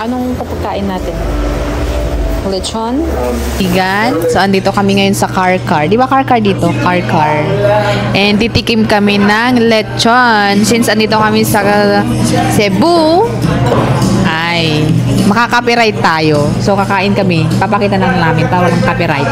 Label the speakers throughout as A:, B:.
A: Anong pagkain natin? Lechon? Vegan. So, andito kami ngayon sa car. Di ba car dito? Car. And titikim kami ng lechon. Since andito kami sa Cebu, ay makaka-copyright tayo. So, kakain kami. Papakita na namin. Tawag ng copyright.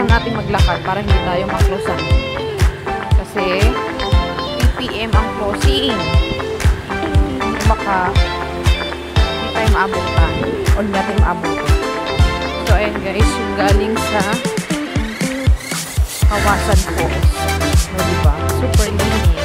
A: Natin maglakad para hindi tayo maklusan kasi 3 PM ang closing, baka hindi tayo maabutan o hindi natin maabutan. So ayan guys, yung galing sa Kawasan Falls, o diba? Super linis.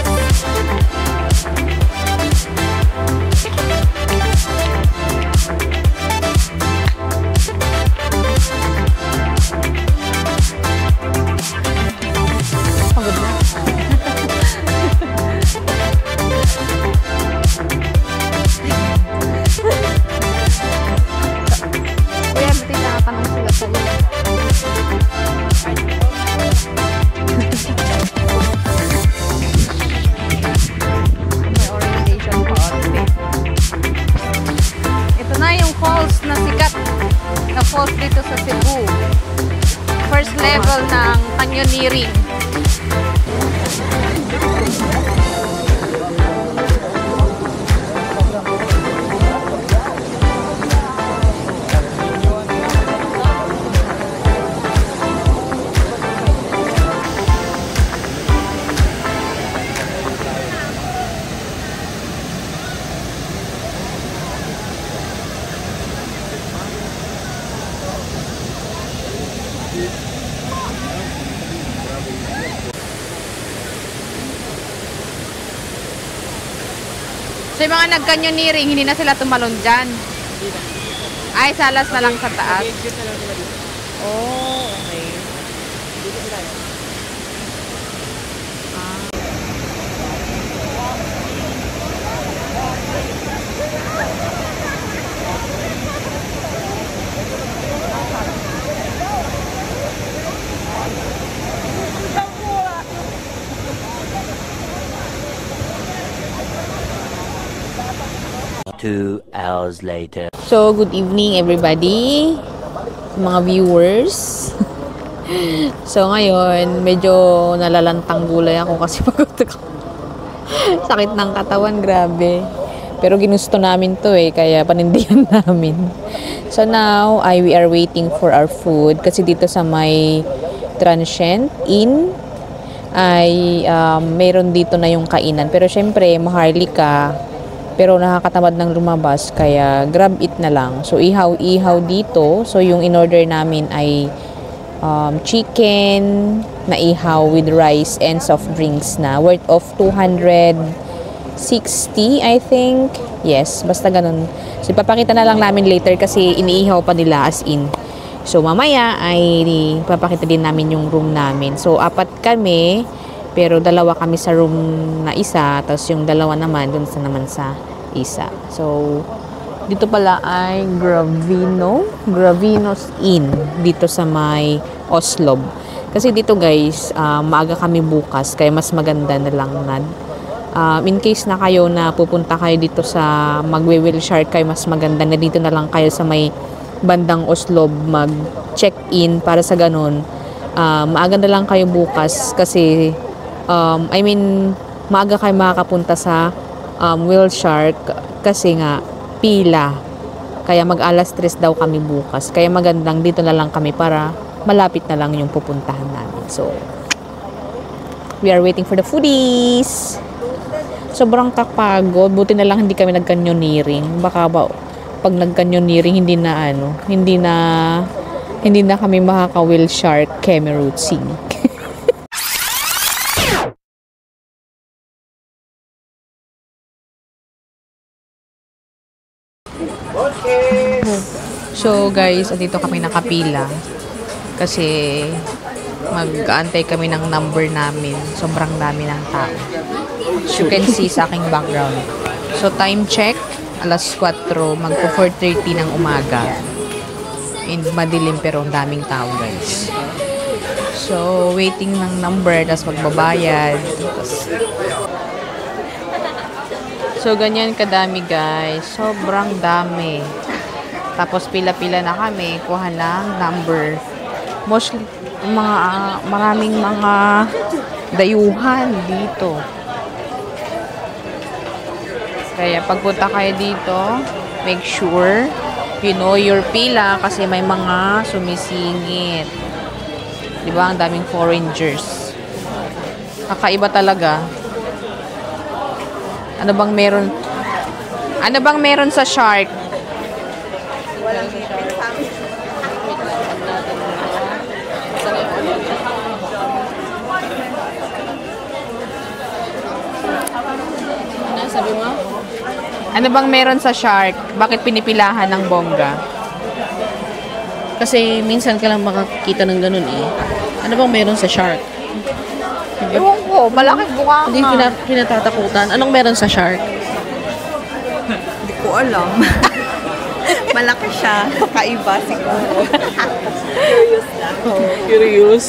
A: Falls dito sa Cebu. First level ng canyoneering. So yung mga nag-canyoneering, hindi na sila tumalon dyan. Ay, salas na lang sa taas. Oh, okay.
B: Two hours later.
A: So, good evening everybody, mga viewers. So, ngayon, medyo nalalantang gulay ako kasi pagod ako. Sakit ng katawan, grabe. Pero ginusto namin to kaya panindihan namin. So, now, we are waiting for our food kasi dito sa may Transient Inn ay meron dito na yung kainan. Pero, syempre, Maharlika. Pero nakakatamad ng lumabas, kaya grab it na lang. So, ihaw-ihaw dito. So, yung in-order namin ay chicken na ihaw with rice and soft drinks na. Worth of 260, I think. Yes, basta ganun. So, ipapakita na lang namin later kasi iniihaw pa nila as in. So, mamaya ay ipapakita din namin yung room namin. So, 4 kami. Pero 2 kami sa room na isa, tapos yung 2 naman dun sa isa. So, Dito pala ay Gravino's Inn dito sa may Oslob. Kasi dito guys, maaga kami bukas kaya mas maganda na lang na in case na kayo na pupunta kayo dito sa magwe-whale shark kayo, mas maganda na dito na lang kayo sa may bandang Oslob mag-check-in para sa ganun. Maaga na lang kayo bukas kasi maaga kayo makakapunta sa whale shark kasi nga pila. Kaya mag-alas 3 daw kami bukas. Kaya magandang dito na lang kami para malapit na lang yung pupuntahan namin. So, we are waiting for the foodies. Sobrang kapagod. Buti na lang hindi kami nag-canyoneering. Baka ba pag nag-canyoneering hindi na kami makaka-whale shark Kemerootsing. So guys, dito kami nakapila kasi mag-aantay kami ng number namin. Sobrang dami ng tao. As you can see sa aking background. So time check, alas 4, magpo-4:30 ng umaga. And madilim pero ang daming tao guys. So waiting ng number, tapos magbabayad. So ganyan kadami guys. Sobrang dami. Tapos pila-pila na kami, kuha ng number. Mostly, maraming mga dayuhan dito. Kaya pagpunta kayo dito, make sure you know your pila kasi may mga sumisingit. Diba? Ang daming foreigners. Kakaiba talaga. Ano bang meron sa shark? Sabi mo? Ano bang meron sa shark? Bakit pinipilahan ng bongga?
B: Kasi minsan ka lang makakita ng ganun eh. Ano bang meron sa shark?
A: Ewan ko, malaking buka
B: Hindi pinatatakutan. Anong meron sa shark?
C: Hindi ko alam. Malaki siya. Kakaiba siguro. Curious lang.
B: Curious.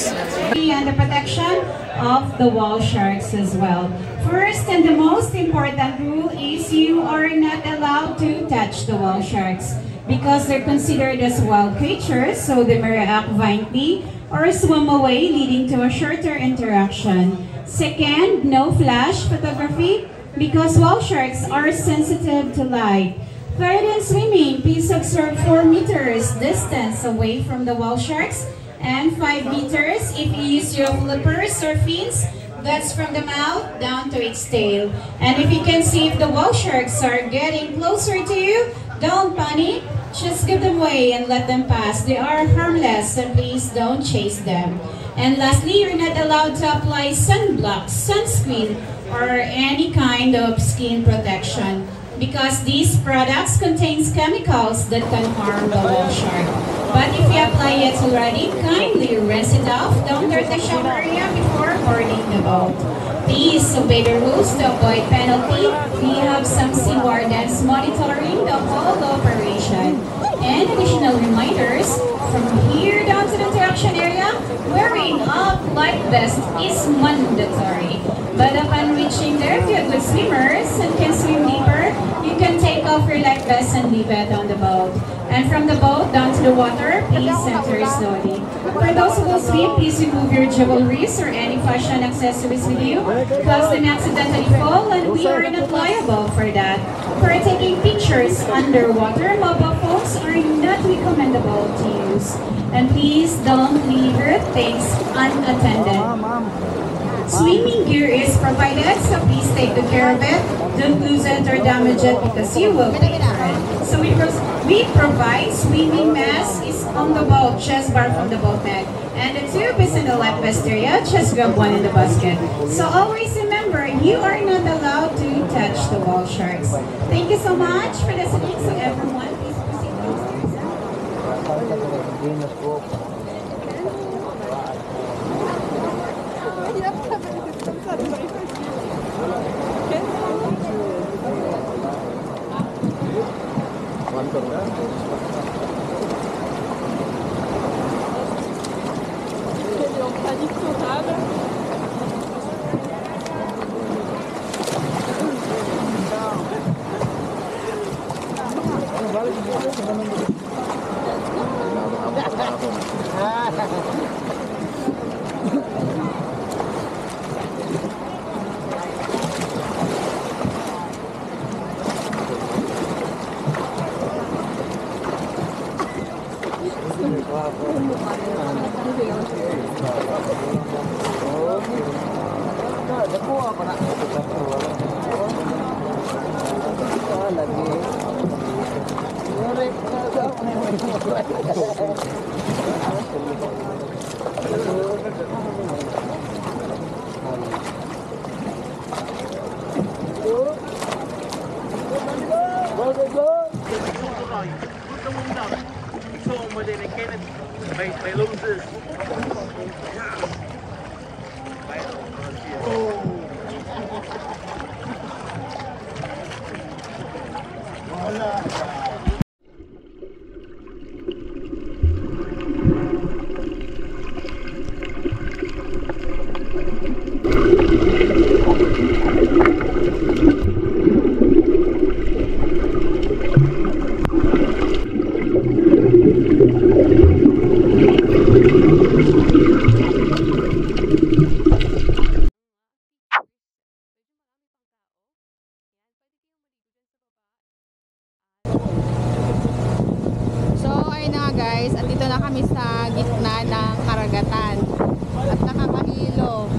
D: And the protection of the whale sharks as well. First and the most important rule is you are not allowed to touch the whale sharks because they're considered as wild creatures, so they may react violently or swim away, leading to a shorter interaction. Second, no flash photography because whale sharks are sensitive to light. Third, in swimming, please observe 4 meters distance away from the whale sharks and 5 meters if you use your flippers or fins. That's from the mouth down to its tail. And if you can see if the whale sharks are getting closer to you, don't panic. Just give them way and let them pass. They are harmless, and please don't chase them. And lastly, you're not allowed to apply sunblock, sunscreen, or any kind of skin protection because these products contains chemicals that can harm the whale shark. But if you apply it already, kindly rinse it off. Don't dirt the shower area before boarding the boat. Please obey the rules to avoid penalty. We have some sea wardens monitoring the whole operation. And additional reminders, from here down to the interaction area, wearing a life vest is mandatory. But upon reaching there, if you're good swimmers and can swim deeper, you can take off your life vest and leave it on the boat. And from the boat down to the water, please enter slowly. For those who will swim, please remove your jewelries or any fashion accessories with you, because they may accidentally fall and we are not liable for that. For taking pictures underwater, mobile phones are not recommendable to use. And please don't leave your things unattended. Swimming gear is provided, so please take good care of it. Don't lose it or damage it because you will pay for it. So we provide swimming mask is on the boat, chest bar from the boat neck. And the tube is in the life vest area, just grab one in the basket. So always remember, you are not allowed to touch the whale sharks. Thank you so much for listening. So everyone, please proceed downstairs.
A: Guys, at dito na kami sa gitna ng karagatan at nakakahilo.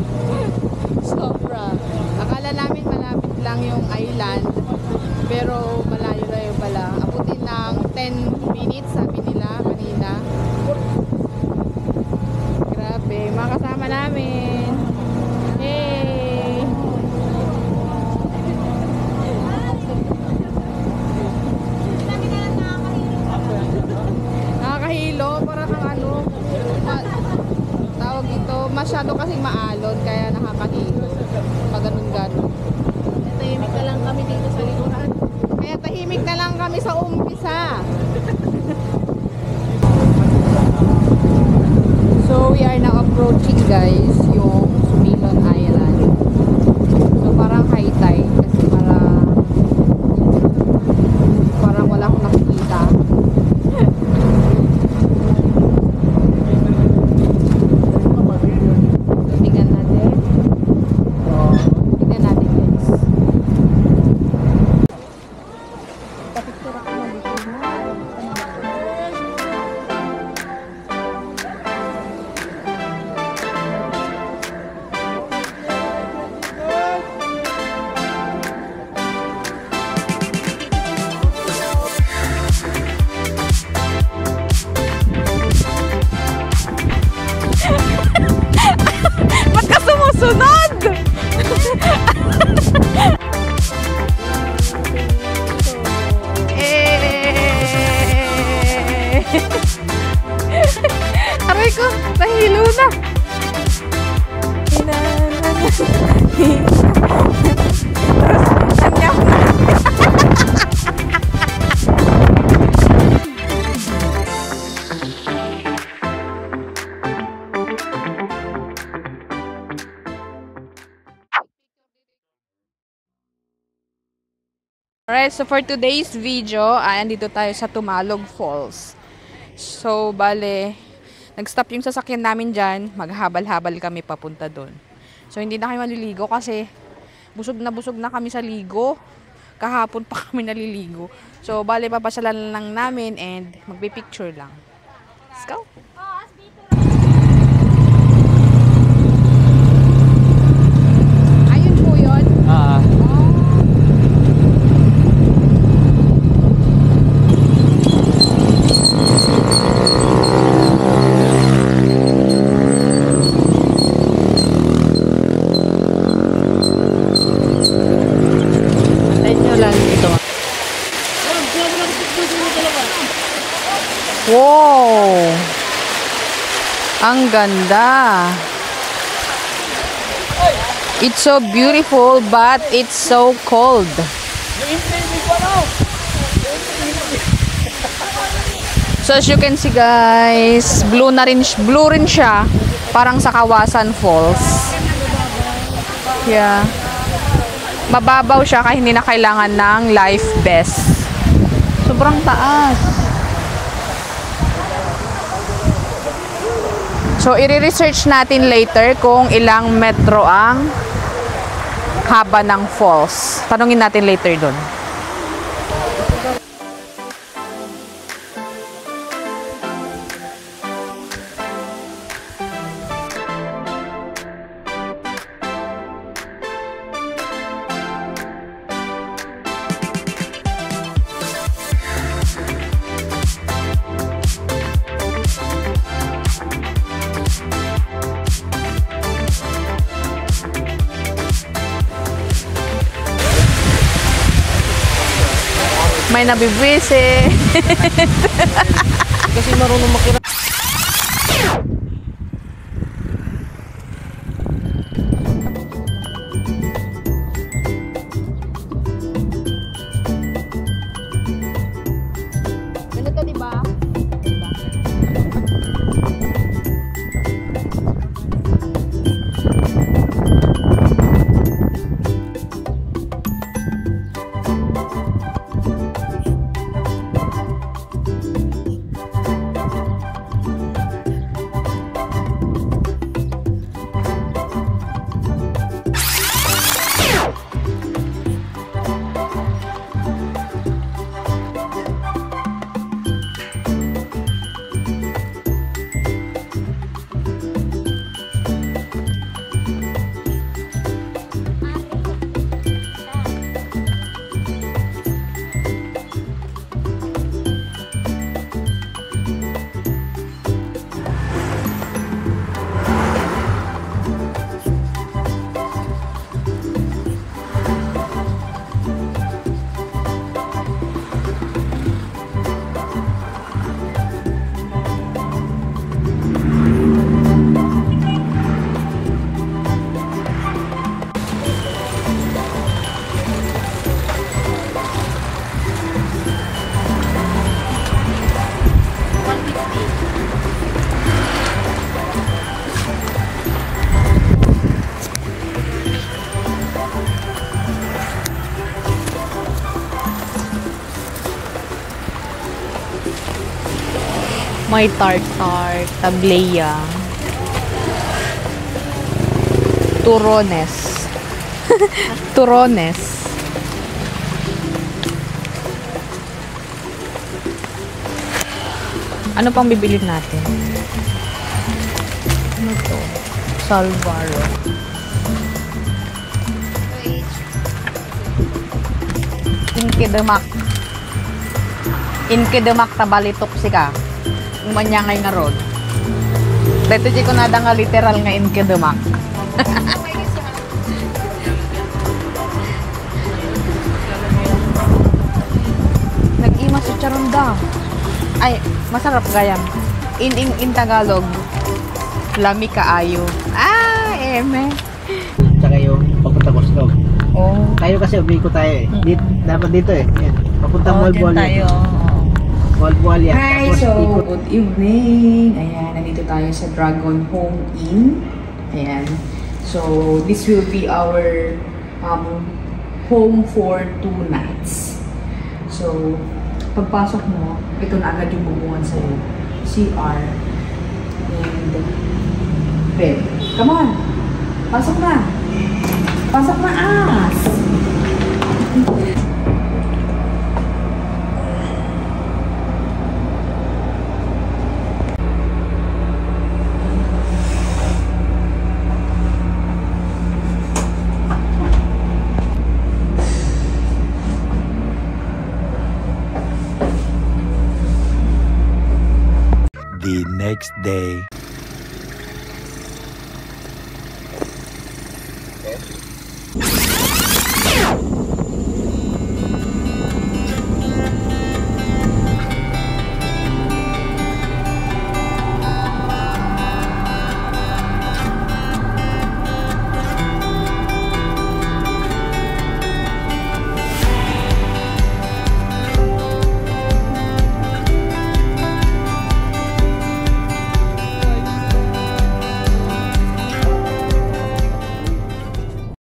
A: Sobra. Akala namin malapit lang yung island, pero malayo-layo pala. Abutin ng 10 minutes sabi nila kanina. Grabe, mga kasama namin. Hey! Nakakahilo, para kang ano, tawag ito, masyado kasing maalon, kaya nakakahilo. Pag ganun-ganun.
B: Tahimik na lang kami dito sa likuran.
A: Kaya tahimik na lang kami sa umpisa. So, we are now approaching, guys, yung Sumilon Island. So, parang high tide kasi parang wala akong nakikita. Tingnan natin. Tingnan natin, guys. Ba't ka sumusunod? Aray ko, nahilo na. Nanyak na. Alright, so for today's video, andito tayo sa Tumalog Falls. So, bale, nag-stop yung sasakyan namin dyan, maghabal-habal kami papunta doon. So, hindi na kami maliligo kasi busog na kami sa ligo. Kahapon pa kami naliligo. So, bale, papasyalan lang namin and magpipicture lang. Let's go! Ayun po yun. Wow! Ang ganda! It's so beautiful but it's so cold. So as you can see guys, blue rin siya, parang sa Kawasan Falls. Yeah. Mababaw siya kaya hindi na kailangan ng life vest. Sobrang taas. So, i-research natin later kung ilang metro ang haba ng falls. Tanungin natin later dun. May nabibwisi.
B: Kasi marunong makira.
A: Ganito, diba? May tartar, tableya, turones. Turones. Ano pang bibilin natin? Ano to? Salvaro. Inkidemak. Inkidemak tabalitok sika. Umanyangay nga road. Dito di ko nada nga literal nga inkidemak. Nag-ima sa charunda. Ay, masarap gayam. In Tagalog, lami kaayo. Ah, eme.
E: Tsaka yung papunta Costco.
A: Oh.
E: Tayo kasi umiko tayo eh. Dapat dito eh. Yan. Papunta
C: Oo, dyan
E: Malbual
C: tayo.
E: yan. Malbual yan.
A: Hi!
E: Tapos
A: So,
E: ikot.
A: good evening. Ayan, nandito tayo sa Dragon Home Inn. Ayan. So, this will be our home for 2 nights. So, pagpasok mo, ito na agad yung bubungan sa'yo. CR and bed. Come on! Pasok na! Pasok na, as!
F: The next day.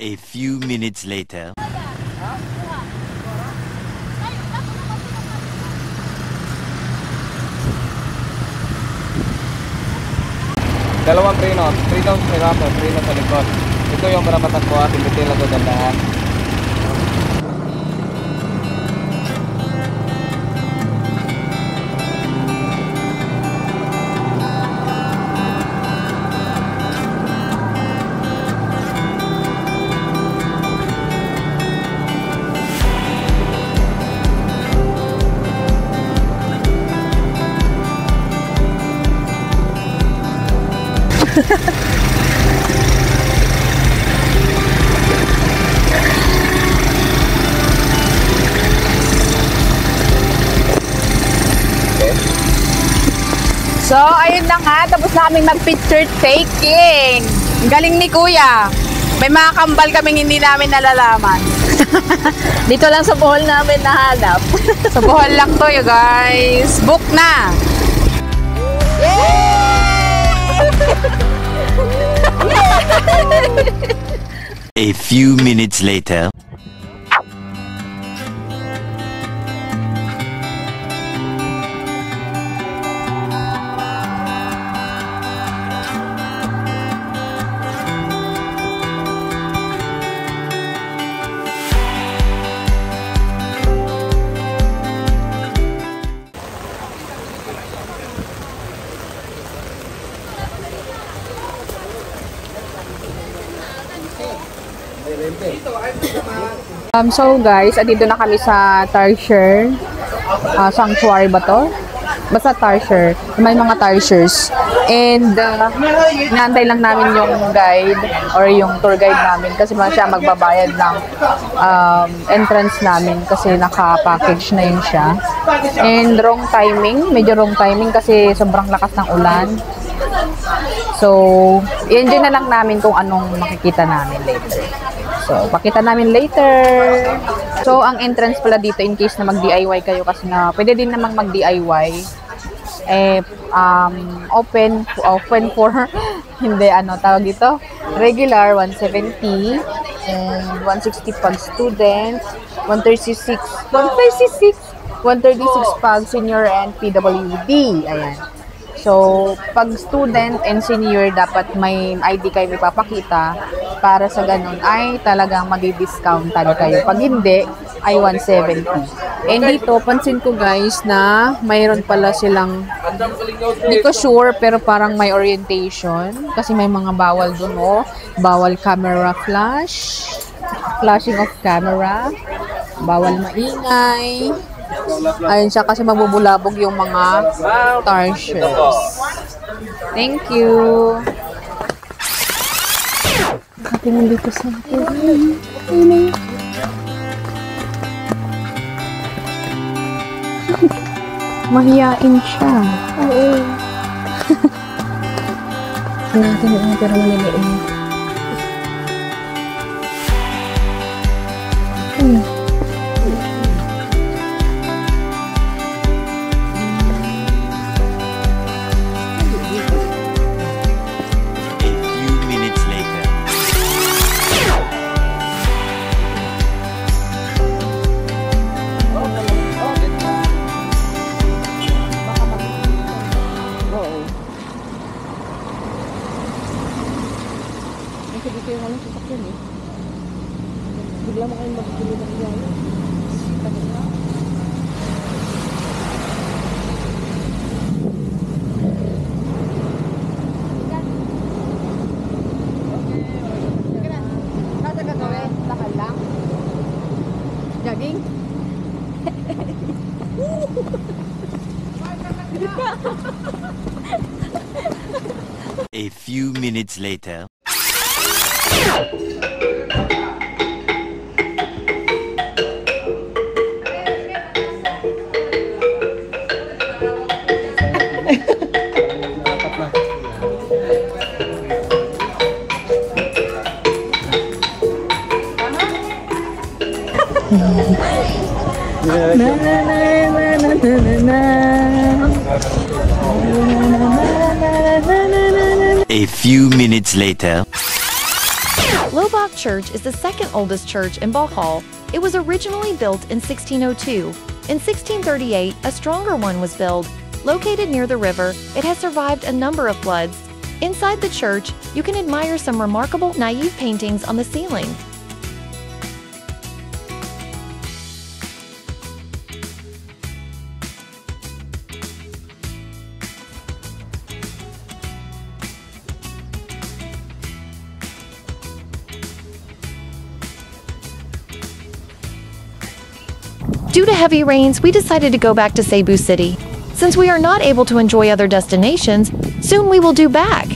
F: A few minutes later.
G: Dalawang prino. Prino sa harapan, prino sa likod. Ito yung para matakbo at hindi lang gagandaan.
A: So, ayun na nga. Tapos namin mag-picture taking. Ang galing ni Kuya. May mga kambal kaming hindi namin nalalaman. Dito lang sa Bohol namin nahanap. Sa Bohol lang to, you guys. Book na!
F: A few minutes later.
A: So guys, andito na kami sa Tarsier Sanctuary ba to? Basta Tarsier. May mga Tarsiers. And inaantay lang namin yung guide or yung tour guide namin kasi siya magbabayad ng entrance namin kasi naka-package na yun siya. And wrong timing. Medyo wrong timing kasi sobrang lakas ng ulan. So, i-enjoy na lang namin kung anong makikita namin later. So, pakita namin later. So, ang entrance pala dito in case na mag-DIY kayo kasi na pwede din namang mag-DIY. Open for hindi tawag dito. Regular 170 and 160 pag student, 136 pag senior and PWD. Ayan. So, pag student and senior, dapat may ID kayo ipapakita para sa ganun ay talagang madi-discountan kayo. Pag hindi, ay 170. And dito, pansin ko guys na mayroon pala silang, hindi ko sure, pero parang may orientation. Kasi may mga bawal dun, oh. Bawal camera flash, flashing of camera, bawal maingay. Ayun siya kasi mabubulabog yung mga Tarsiers. Thank you. Nakatingin dito sa akin. Mahiyain siya. Oo. Natin yung pero maliliin. Jogging?
F: A few minutes later. A few minutes later.
H: Lobach Church is the second oldest church in Bohol. It was originally built in 1602. In 1638, a stronger one was built. Located near the river, it has survived a number of floods. Inside the church, you can admire some remarkable naive paintings on the ceiling. Due to heavy rains, we decided to go back to Cebu City. Since we are not able to enjoy other destinations, soon we will do back.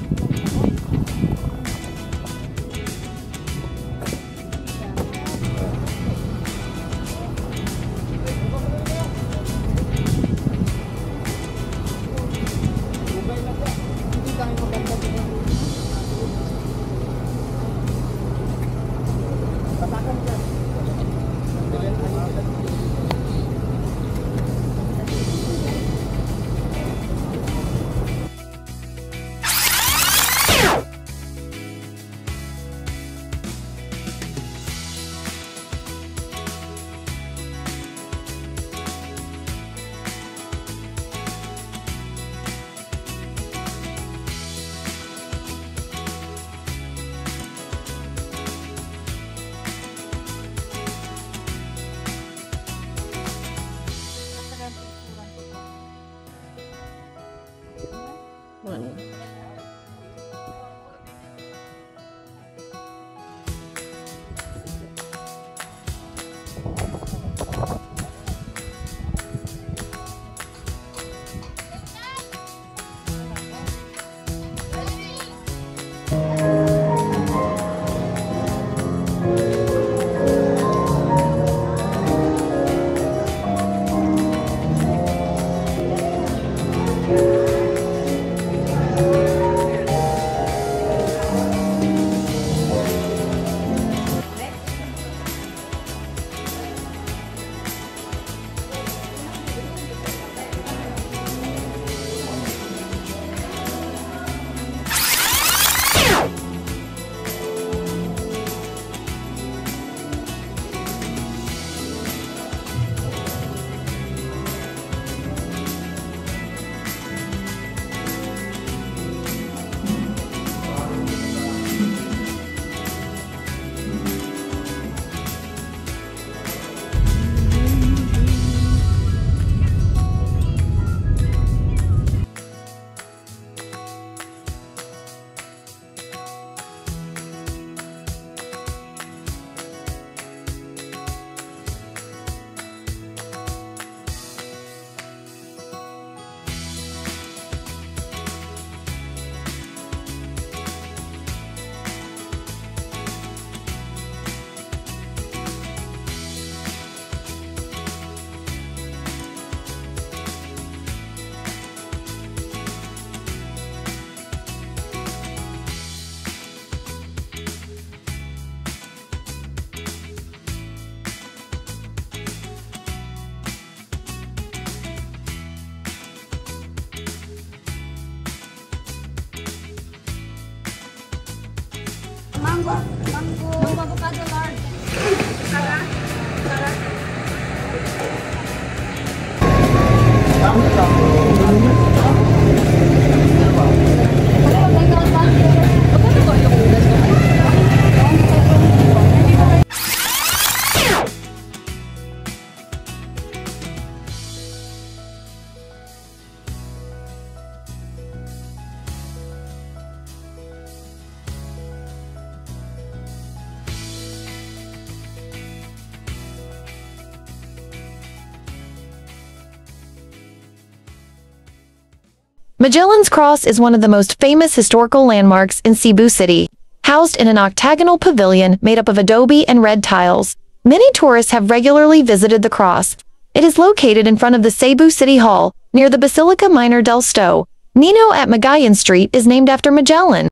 H: Magellan's Cross is one of the most famous historical landmarks in Cebu City, housed in an octagonal pavilion made up of adobe and red tiles. Many tourists have regularly visited the cross. It is located in front of the Cebu City Hall, near the Basilica Minor del Sto. Nino at Magayan Street is named after Magellan.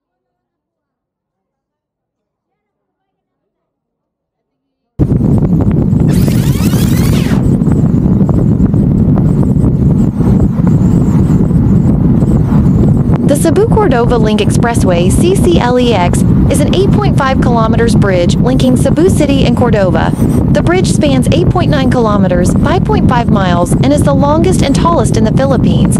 H: The Cebu-Cordova Link Expressway, CCLEX, is an 8.5 kilometers bridge linking Cebu City and Cordova. The bridge spans 8.9 kilometers, 5.5 miles, and is the longest and tallest in the Philippines.